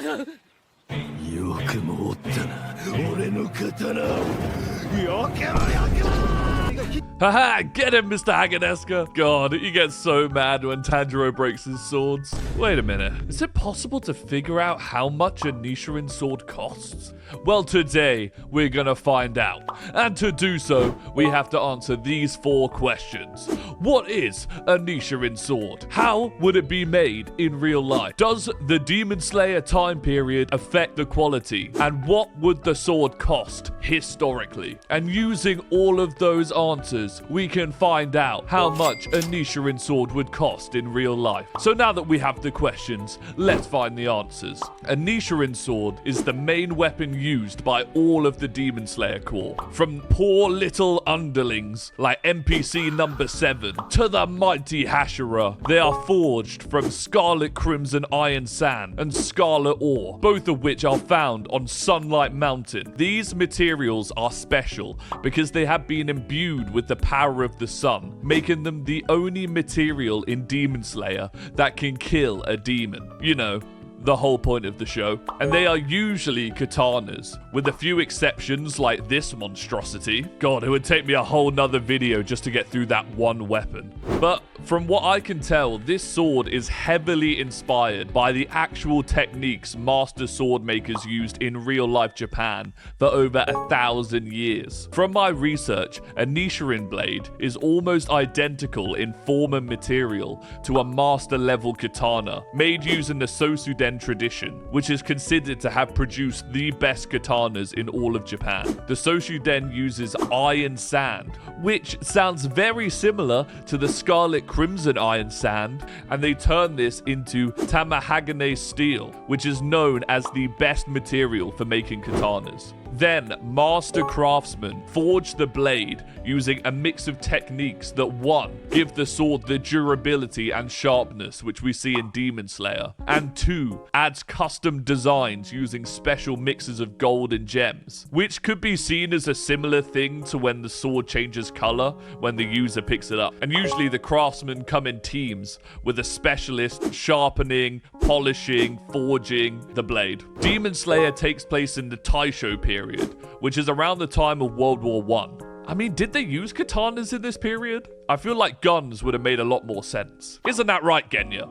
よくもおったな、俺の刀を。よけろよけろ。 Haha, get him, Mr Haganezuka. God, he gets so mad when Tanjiro breaks his swords. Wait a minute, is it possible to figure out how much a Nichirin sword costs? Well, today, we're gonna find out. And to do so, we have to answer these 4 questions. What is a Nichirin sword? How would it be made in real life? Does the Demon Slayer time period affect the quality? And what would the sword cost historically? And using all of those answers, we can find out how much a Nichirin sword would cost in real life. So now that we have the questions, let's find the answers. A Nichirin sword is the main weapon used by all of the Demon Slayer Corps. From poor little underlings like NPC number 7 to the mighty Hashira, they are forged from scarlet crimson iron sand and scarlet ore, both of which are found on Sunlight Mountain. These materials are special because they have been imbued with the power of the sun, making them the only material in Demon Slayer that can kill a demon. You know, the whole point of the show. And they are usually katanas, with a few exceptions like this monstrosity. God, it would take me a whole nother video just to get through that one weapon. But from what I can tell, this sword is heavily inspired by the actual techniques master sword makers used in real life Japan for over 1,000 years. From my research, a Nichirin blade is almost identical in form and material to a master level katana, made using the Soshu-den tradition, which is considered to have produced the best katanas in all of Japan. The Soshu-den uses iron sand, which sounds very similar to the scarlet crimson iron sand, and they turn this into Tamahagane steel, which is known as the best material for making katanas. Then, master craftsmen forge the blade using a mix of techniques that 1. Give the sword the durability and sharpness which we see in Demon Slayer, and 2. Adds custom designs using special mixes of gold and gems, which could be seen as a similar thing to when the sword changes color when the user picks it up. And usually the craftsmen come in teams with a specialist sharpening, polishing, forging the blade. Demon Slayer takes place in the Taisho Period, which is around the time of World War I. I mean, did they use katanas in this period? I feel like guns would have made a lot more sense. Isn't that right, Genya?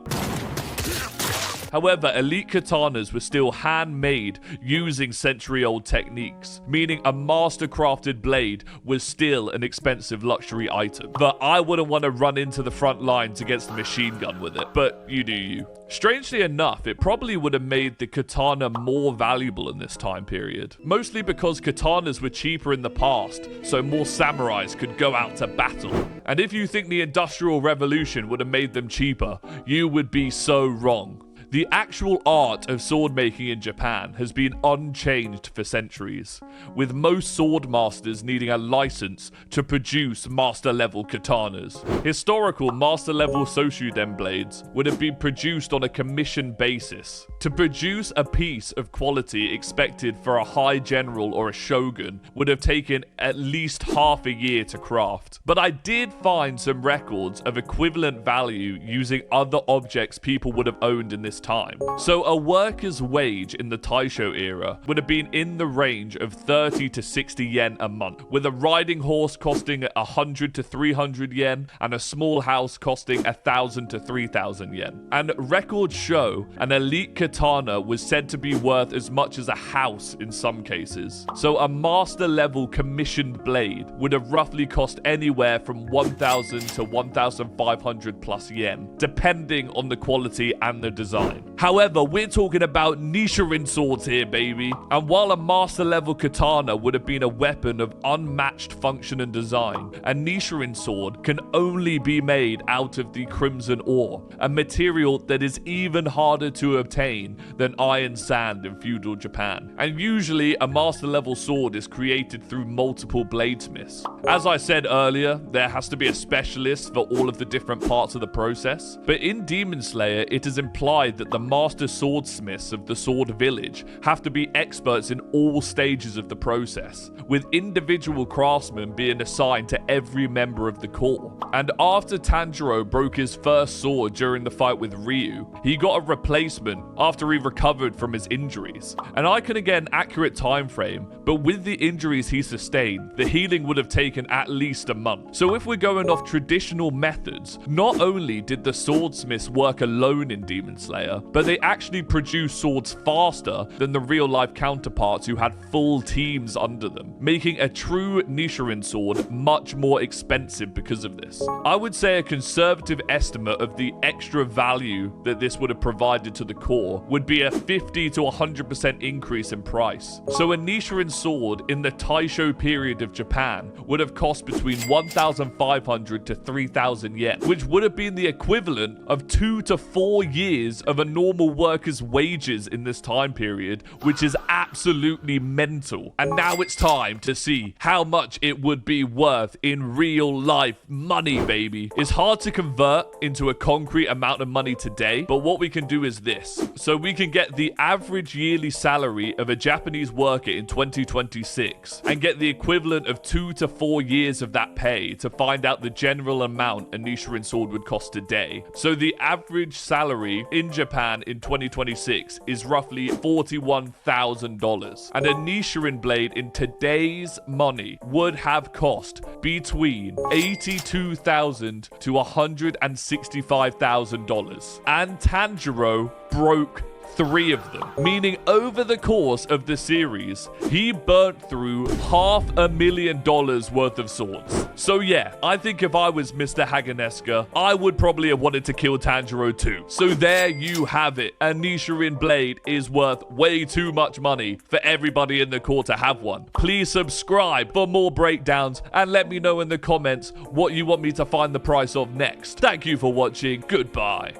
However, elite katanas were still handmade using century-old techniques, meaning a master-crafted blade was still an expensive luxury item. But I wouldn't want to run into the front lines against a machine gun with it, but you do you. Strangely enough, it probably would have made the katana more valuable in this time period, mostly because katanas were cheaper in the past, so more samurais could go out to battle. And if you think the Industrial Revolution would have made them cheaper, you would be so wrong. The actual art of sword making in Japan has been unchanged for centuries, with most sword masters needing a license to produce master level katanas. Historical master level Soshu-den blades would have been produced on a commission basis. To produce a piece of quality expected for a high general or a shogun would have taken at least half a year to craft. But I did find some records of equivalent value using other objects people would have owned in this time. So a worker's wage in the Taisho era would have been in the range of 30 to 60 yen a month, with a riding horse costing 100 to 300 yen and a small house costing 1,000 to 3,000 yen. And records show an elite katana was said to be worth as much as a house in some cases. So a master level commissioned blade would have roughly cost anywhere from 1,000 to 1,500 plus yen, depending on the quality and the design. However, we're talking about Nichirin swords here, baby. And while a master level katana would have been a weapon of unmatched function and design, a Nichirin sword can only be made out of the crimson ore, a material that is even harder to obtain than iron sand in feudal Japan. And usually a master level sword is created through multiple bladesmiths. As I said earlier, there has to be a specialist for all of the different parts of the process. But in Demon Slayer, it is implied required that the master swordsmiths of the sword village have to be experts in all stages of the process, with individual craftsmen being assigned to every member of the corps. And after Tanjiro broke his first sword during the fight with Ryu, he got a replacement after he recovered from his injuries. And I couldn't get an accurate time frame, but with the injuries he sustained, the healing would have taken at least a month. So if we're going off traditional methods, not only did the swordsmiths work alone in Demon Slayer, but they actually produced swords faster than the real-life counterparts who had full teams under them, making a true Nichirin sword much more expensive because of this. I would say a conservative estimate of the extra value that this would have provided to the core would be a 50 to 100% increase in price. So a Nichirin sword in the Taisho period of Japan would have cost between 1,500 to 3,000 yen, which would have been the equivalent of 2 to 4 years of a normal worker's wages in this time period, which is absolutely mental. And now it's time to see how much it would be worth in real life money, baby. It's hard to convert into a concrete amount of money today, but what we can do is this. So we can get the average yearly salary of a Japanese worker in 2026 and get the equivalent of 2 to 4 years of that pay to find out the general amount a Nichirin sword would cost today. So the average salary in Japan in 2026 is roughly $41,000. And a Nichirin blade in today's money would have cost between $82,000 to $165,000. And Tanjiro broke 3 of them, meaning over the course of the series, he burnt through $500,000 worth of swords. So yeah, I think if I was Mr. Haganezuka, I would probably have wanted to kill Tanjiro too. So there you have it. A Nichirin blade is worth way too much money for everybody in the core to have one. Please subscribe for more breakdowns and let me know in the comments what you want me to find the price of next. Thank you for watching. Goodbye.